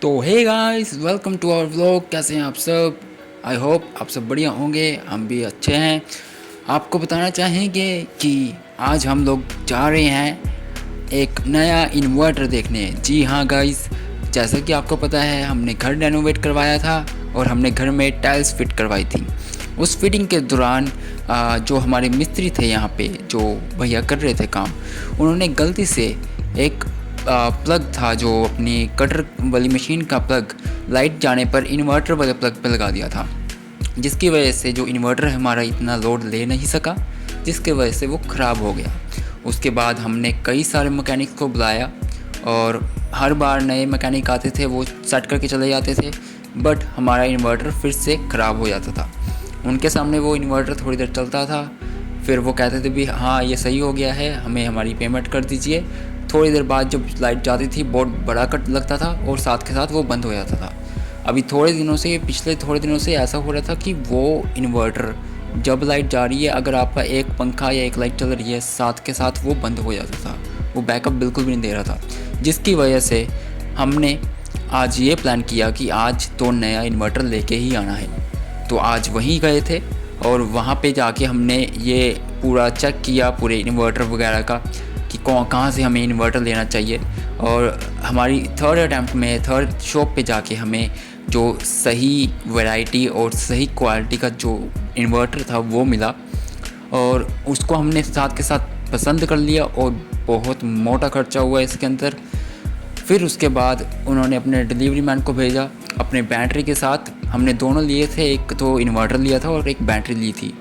तो hey guys, welcome to our vlog. कैसे हैं आप सब? आई होप आप सब बढ़िया होंगे, हम भी अच्छे हैं। आपको बताना चाहेंगे कि आज हम लोग जा रहे हैं एक नया इन्वर्टर देखने। जी हाँ गाइस, जैसा कि आपको पता है हमने घर रेनोवेट करवाया था और हमने घर में टाइल्स फिट करवाई थी। उस फिटिंग के दौरान जो हमारे मिस्त्री थे यहाँ पे, जो भैया कर रहे थे काम, उन्होंने गलती से एक प्लग था जो अपनी कटर वाली मशीन का प्लग लाइट जाने पर इन्वर्टर वाले प्लग पे लगा दिया था, जिसकी वजह से जो इन्वर्टर हमारा इतना लोड ले नहीं सका, जिसके वजह से वो ख़राब हो गया। उसके बाद हमने कई सारे मैकेनिक्स को बुलाया और हर बार नए मैकेनिक आते थे, वो सेट करके चले जाते थे, बट हमारा इन्वर्टर फिर से ख़राब हो जाता था। उनके सामने वो इन्वर्टर थोड़ी देर चलता था, फिर वो कहते थे भी हाँ ये सही हो गया है, हमें हमारी पेमेंट कर दीजिए। थोड़ी देर बाद जब लाइट जाती थी बहुत बड़ा कट लगता था और साथ के साथ वो बंद हो जाता था। अभी पिछले थोड़े दिनों से ऐसा हो रहा था कि वो इन्वर्टर जब लाइट जा रही है, अगर आपका एक पंखा या एक लाइट चल रही है, साथ के साथ वो बंद हो जाता था। वो बैकअप बिल्कुल भी नहीं दे रहा था, जिसकी वजह से हमने आज ये प्लान किया कि आज तो नया इन्वर्टर लेके ही आना है। तो आज वहीं गए थे और वहाँ पे जाके हमने ये पूरा चेक किया, पूरे इन्वर्टर वगैरह का, कि कहाँ से हमें इन्वर्टर लेना चाहिए। और हमारी थर्ड शॉप पे जाके हमें जो सही वैरायटी और सही क्वालिटी का जो इन्वर्टर था वो मिला और उसको हमने साथ के साथ पसंद कर लिया और बहुत मोटा खर्चा हुआ इसके अंदर। फिर उसके बाद उन्होंने अपने डिलीवरी मैन को भेजा अपने बैटरी के साथ। हमने दोनों लिए थे, एक तो इन्वर्टर लिया था और एक बैटरी ली थी।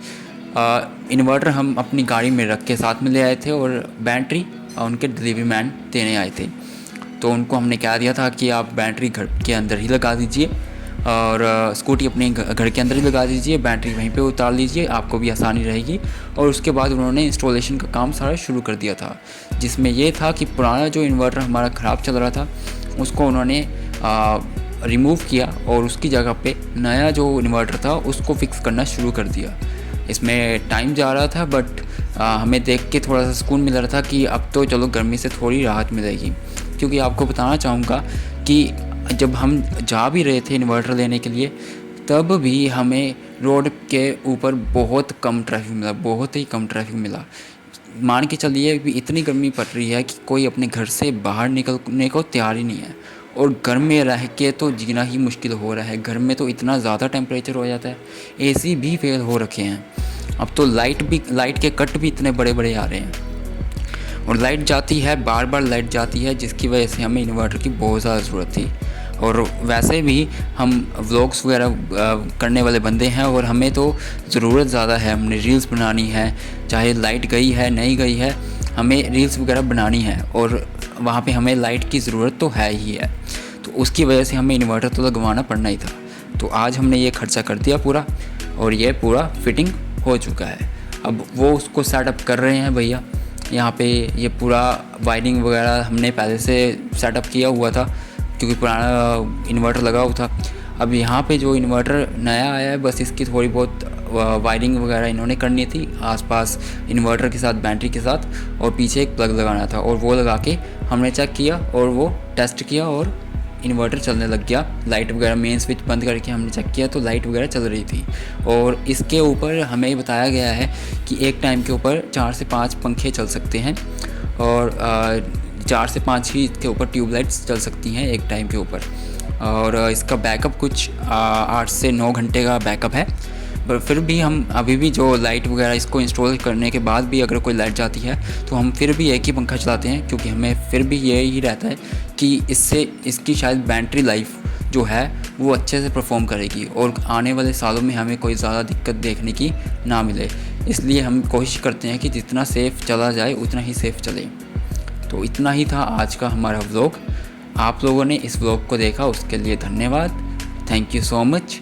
इन्वर्टर हम अपनी गाड़ी में रख के साथ में ले आए थे और बैटरी उनके डिलीवरी मैन देने आए थे। तो उनको हमने कह दिया था कि आप बैटरी घर के अंदर ही लगा दीजिए और स्कूटी अपने घर के अंदर ही लगा दीजिए, बैटरी वहीं पे उतार लीजिए, आपको भी आसानी रहेगी। और उसके बाद उन्होंने इंस्टॉलेशन का काम सारा शुरू कर दिया था, जिसमें ये था कि पुराना जो इन्वर्टर हमारा ख़राब चल रहा था उसको उन्होंने रिमूव किया और उसकी जगह पे नया जो इन्वर्टर था उसको फिक्स करना शुरू कर दिया। इसमें टाइम जा रहा था, बट हमें देख के थोड़ा सा सुकून मिल रहा था कि अब तो चलो गर्मी से थोड़ी राहत मिलेगी। क्योंकि आपको बताना चाहूँगा कि जब हम जा भी रहे थे इन्वर्टर लेने के लिए, तब भी हमें रोड के ऊपर बहुत कम ट्रैफिक मिला, बहुत ही कम ट्रैफिक मिला। मान के चलिए भी इतनी गर्मी पड़ रही है कि कोई अपने घर से बाहर निकलने को तैयार ही नहीं है। और घर में रह के तो जीना ही मुश्किल हो रहा है, घर में तो इतना ज़्यादा टेम्परेचर हो जाता है, एसी भी फेल हो रखे हैं। अब तो लाइट के कट भी इतने बड़े बड़े आ रहे हैं और लाइट जाती है, बार बार लाइट जाती है, जिसकी वजह से हमें इन्वर्टर की बहुत ज़्यादा ज़रूरत थी। और वैसे भी हम व्लॉग्स वगैरह करने वाले बंदे हैं और हमें तो ज़रूरत ज़्यादा है, हमने रील्स बनानी है, चाहे लाइट गई है नहीं गई है, हमें रील्स वगैरह बनानी है और वहाँ पे हमें लाइट की ज़रूरत तो है ही है। तो उसकी वजह से हमें इन्वर्टर तो लगवाना पड़ना ही था। तो आज हमने ये खर्चा कर दिया पूरा और ये पूरा फिटिंग हो चुका है। अब वो उसको सेटअप कर रहे हैं भैया यहाँ पे। ये पूरा वायरिंग वगैरह हमने पहले से सेटअप किया हुआ था क्योंकि पुराना इन्वर्टर लगा हुआ था। अब यहाँ पे जो इन्वर्टर नया आया है, बस इसकी थोड़ी बहुत वायरिंग वगैरह इन्होंने करनी थी आसपास इन्वर्टर के साथ, बैटरी के साथ, और पीछे एक प्लग लगाना था और वो लगा के हमने चेक किया और वो टेस्ट किया और इन्वर्टर चलने लग गया। लाइट वगैरह मेन स्विच बंद करके हमने चेक किया तो लाइट वगैरह चल रही थी। और इसके ऊपर हमें बताया गया है कि एक टाइम के ऊपर 4 से 5 पंखे चल सकते हैं और 4 से 5 ही इसके ऊपर ट्यूबलाइट्स चल सकती हैं एक टाइम के ऊपर। और इसका बैकअप कुछ 8 से 9 घंटे का बैकअप है। पर फिर भी हम अभी भी जो लाइट वगैरह इसको इंस्टॉल करने के बाद भी अगर कोई लाइट जाती है तो हम फिर भी एक ही पंखा चलाते हैं, क्योंकि हमें फिर भी यही रहता है कि इससे इसकी शायद बैटरी लाइफ जो है वो अच्छे से परफॉर्म करेगी और आने वाले सालों में हमें कोई ज़्यादा दिक्कत देखने की ना मिले। इसलिए हम कोशिश करते हैं कि जितना सेफ़ चला जाए उतना ही सेफ़ चले। तो इतना ही था आज का हमारा व्लॉग। आप लोगों ने इस व्लॉग को देखा उसके लिए धन्यवाद, थैंक यू सो मच।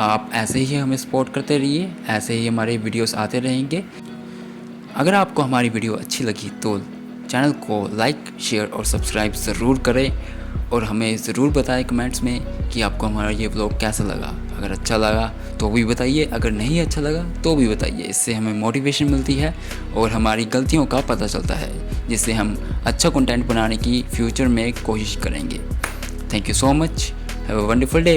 आप ऐसे ही हमें सपोर्ट करते रहिए, ऐसे ही हमारे वीडियोस आते रहेंगे। अगर आपको हमारी वीडियो अच्छी लगी तो चैनल को लाइक, शेयर और सब्सक्राइब ज़रूर करें और हमें ज़रूर बताएं कमेंट्स में कि आपको हमारा ये व्लॉग कैसा लगा। अगर अच्छा लगा तो भी बताइए, अगर नहीं अच्छा लगा तो भी बताइए। इससे हमें मोटिवेशन मिलती है और हमारी गलतियों का पता चलता है, जिससे हम अच्छा कंटेंट बनाने की फ्यूचर में कोशिश करेंगे। Thank you so much. Have a wonderful day.